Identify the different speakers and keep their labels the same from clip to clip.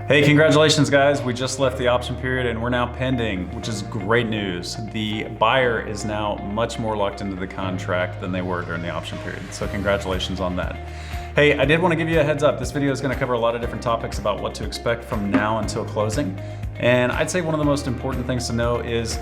Speaker 1: Hey, congratulations guys. We just left the option period and we're now pending, which is great news. The buyer is now much more locked into the contract than they were during the option period. So congratulations on that. Hey, I did want to give you a heads up. This video is going to cover a lot of different topics about what to expect from now until closing. And I'd say one of the most important things to know is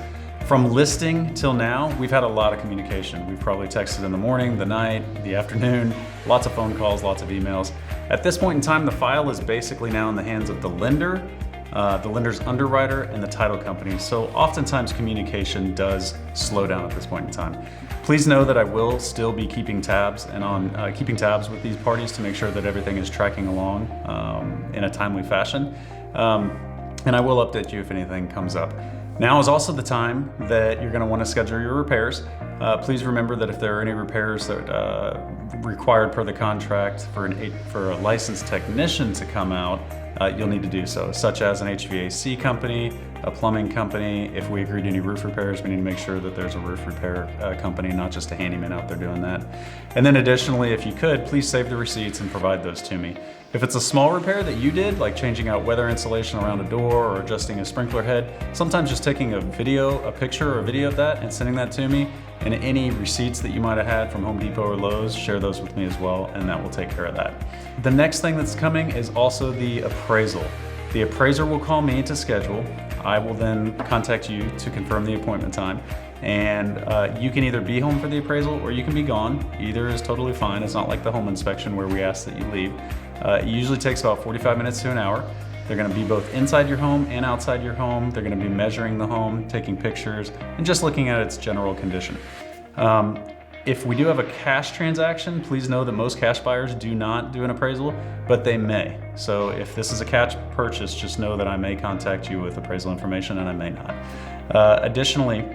Speaker 1: from listing till now, we've had a lot of communication. We've probably texted in the morning, the night, the afternoon, lots of phone calls, lots of emails. At this point in time, the file is basically now in the hands of the lender, the lender's underwriter, and the title company. So oftentimes communication does slow down at this point in time. Please know that I will still be keeping tabs with these parties to make sure that everything is tracking along in a timely fashion. And I will update you if anything comes up. Now is also the time that you're going to want to schedule your repairs. Please remember that if there are any repairs that required per the contract for a licensed technician to come out, you'll need to do so, such as an HVAC company, a plumbing company. If we agreed to any roof repairs, we need to make sure that there's a roof repair company, not just a handyman out there doing that. And then additionally, if you could, please save the receipts and provide those to me. If it's a small repair that you did, like changing out weather insulation around a door or adjusting a sprinkler head, sometimes just taking a picture or a video of that and sending that to me, and any receipts that you might have had from Home Depot or Lowe's, share those with me as well, and that will take care of that. The next thing that's coming is also the appraisal. The appraiser will call me to schedule. I will then contact you to confirm the appointment time. And you can either be home for the appraisal or you can be gone. Either is totally fine. It's not like the home inspection where we ask that you leave. It usually takes about 45 minutes to an hour. They're gonna be both inside your home and outside your home. They're gonna be measuring the home, taking pictures, and just looking at its general condition. If we do have a cash transaction, please know that most cash buyers do not do an appraisal, but they may. So if this is a cash purchase, just know that I may contact you with appraisal information and I may not. Additionally,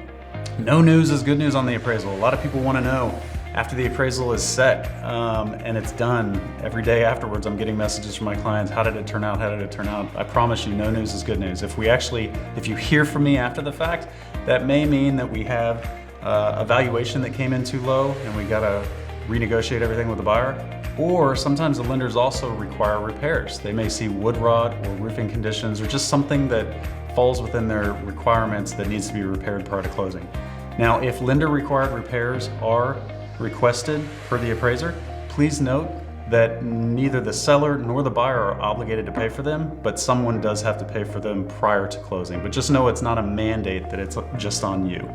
Speaker 1: no news is good news on the appraisal. A lot of people want to know after the appraisal is set and it's done. Every day afterwards, I'm getting messages from my clients. How did it turn out? How did it turn out? I promise you, no news is good news. If you hear from me after the fact, that may mean that we have a valuation that came in too low and we gotta renegotiate everything with the buyer. Or sometimes the lenders also require repairs. They may see wood rot or roofing conditions or just something that falls within their requirements that needs to be repaired prior to closing. Now, if lender required repairs are requested per the appraiser, please note that neither the seller nor the buyer are obligated to pay for them, but someone does have to pay for them prior to closing. But just know it's not a mandate that it's just on you.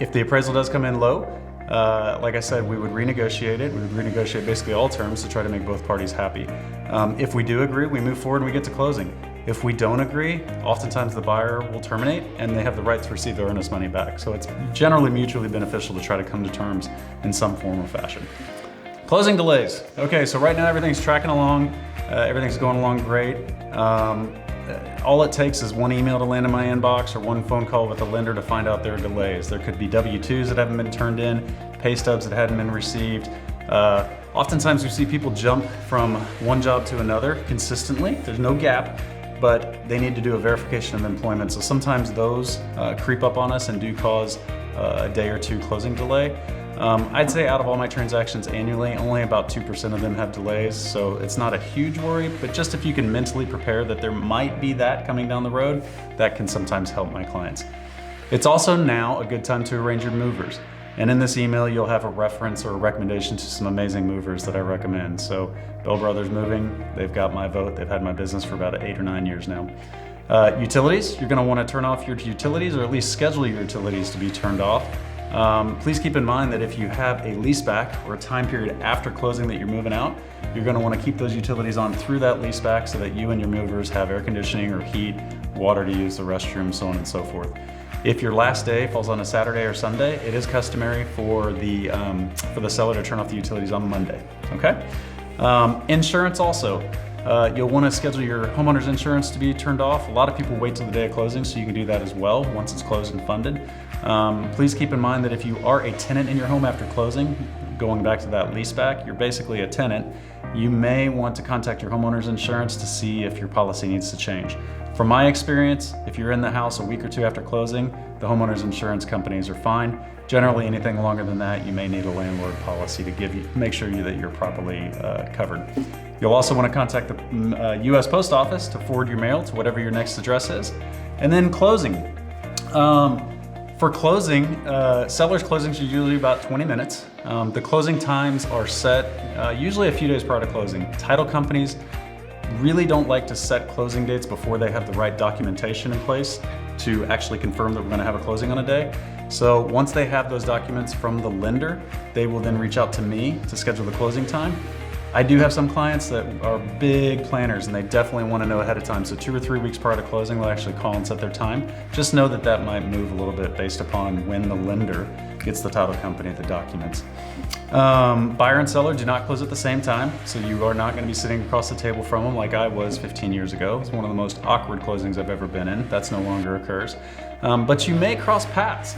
Speaker 1: If the appraisal does come in low, like I said, we would renegotiate it. We would renegotiate basically all terms to try to make both parties happy. If we do agree, we move forward and we get to closing. If we don't agree, oftentimes the buyer will terminate and they have the right to receive their earnest money back. So it's generally mutually beneficial to try to come to terms in some form or fashion. Closing delays. Okay, so right now everything's tracking along. Everything's going along great. All it takes is one email to land in my inbox or one phone call with the lender to find out there are delays. There could be W-2s that haven't been turned in, pay stubs that hadn't been received. Oftentimes we see people jump from one job to another consistently. There's no gap, but they need to do a verification of employment. So sometimes those creep up on us and do cause a day or two closing delay. I'd say out of all my transactions annually, only about 2% of them have delays, so it's not a huge worry, but just if you can mentally prepare that there might be that coming down the road, that can sometimes help my clients. It's also now a good time to arrange your movers. And in this email, you'll have a reference or a recommendation to some amazing movers that I recommend. So Bell Brothers Moving, they've got my vote. They've had my business for about 8 or 9 years now. Utilities, you're gonna wanna turn off your utilities or at least schedule your utilities to be turned off. Please keep in mind that if you have a leaseback or a time period after closing that you're moving out, you're going to want to keep those utilities on through that leaseback so that you and your movers have air conditioning or heat, water to use the restroom, so on and so forth. If your last day falls on a Saturday or Sunday, it is customary for the seller to turn off the utilities on Monday. Okay? Insurance also. You'll want to schedule your homeowner's insurance to be turned off. A lot of people wait till the day of closing, so you can do that as well once it's closed and funded. Please keep in mind that if you are a tenant in your home after closing, going back to that leaseback, you're basically a tenant. You may want to contact your homeowner's insurance to see if your policy needs to change. From my experience, if you're in the house a week or two after closing, the homeowner's insurance companies are fine. Generally, anything longer than that, you may need a landlord policy to make sure that you're properly covered. You'll also want to contact the US Post Office to forward your mail to whatever your next address is. And then closing. For closing, sellers' closings are usually about 20 minutes. The closing times are set usually a few days prior to closing. Title companies really don't like to set closing dates before they have the right documentation in place to actually confirm that we're going to have a closing on a day. So once they have those documents from the lender, they will then reach out to me to schedule the closing time. I do have some clients that are big planners and they definitely want to know ahead of time. So 2 or 3 weeks prior to closing, they'll actually call and set their time. Just know that that might move a little bit based upon when the lender gets the title company the documents. Buyer and seller do not close at the same time. So you are not going to be sitting across the table from them like I was 15 years ago. It's one of the most awkward closings I've ever been in. That's no longer occurs. But you may cross paths.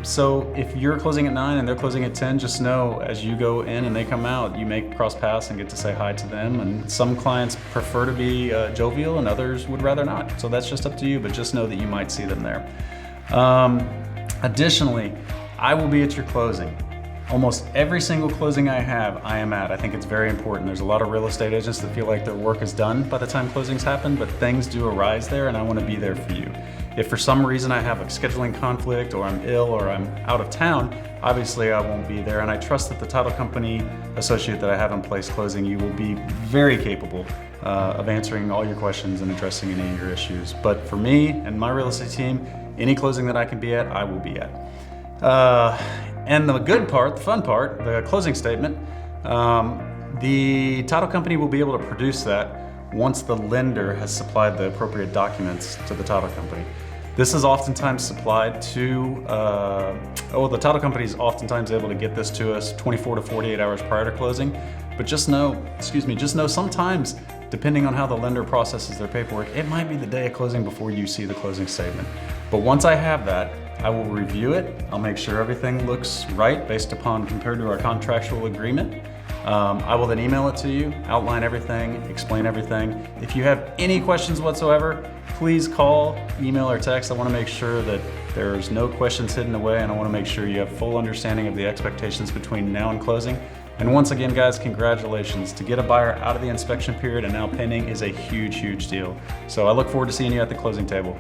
Speaker 1: So if you're closing at 9 and they're closing at 10, just know as you go in and they come out, you may cross paths and get to say hi to them. And some clients prefer to be jovial and others would rather not. So that's just up to you, but just know that you might see them there. Additionally, I will be at your closing. Almost every single closing I have, I am at. I think it's very important. There's a lot of real estate agents that feel like their work is done by the time closings happen, but things do arise there and I want to be there for you. If for some reason I have a scheduling conflict or I'm ill or I'm out of town, obviously I won't be there, and I trust that the title company associate that I have in place closing you will be very capable of answering all your questions and addressing any of your issues. But for me and my real estate team, any closing that I can be at, I will be at. And the good part, the fun part, the closing statement, the title company will be able to produce that once the lender has supplied the appropriate documents to the title company. This is oftentimes supplied to, the title company is oftentimes able to get this to us 24 to 48 hours prior to closing. But just know sometimes, depending on how the lender processes their paperwork, it might be the day of closing before you see the closing statement. But once I have that, I will review it. I'll make sure everything looks right based upon compared to our contractual agreement. I will then email it to you, outline everything, explain everything. If you have any questions whatsoever, please call, email, or text. I want to make sure that there's no questions hidden away, and I want to make sure you have full understanding of the expectations between now and closing. And once again, guys, congratulations. To get a buyer out of the inspection period and now pending is a huge, huge deal. So I look forward to seeing you at the closing table.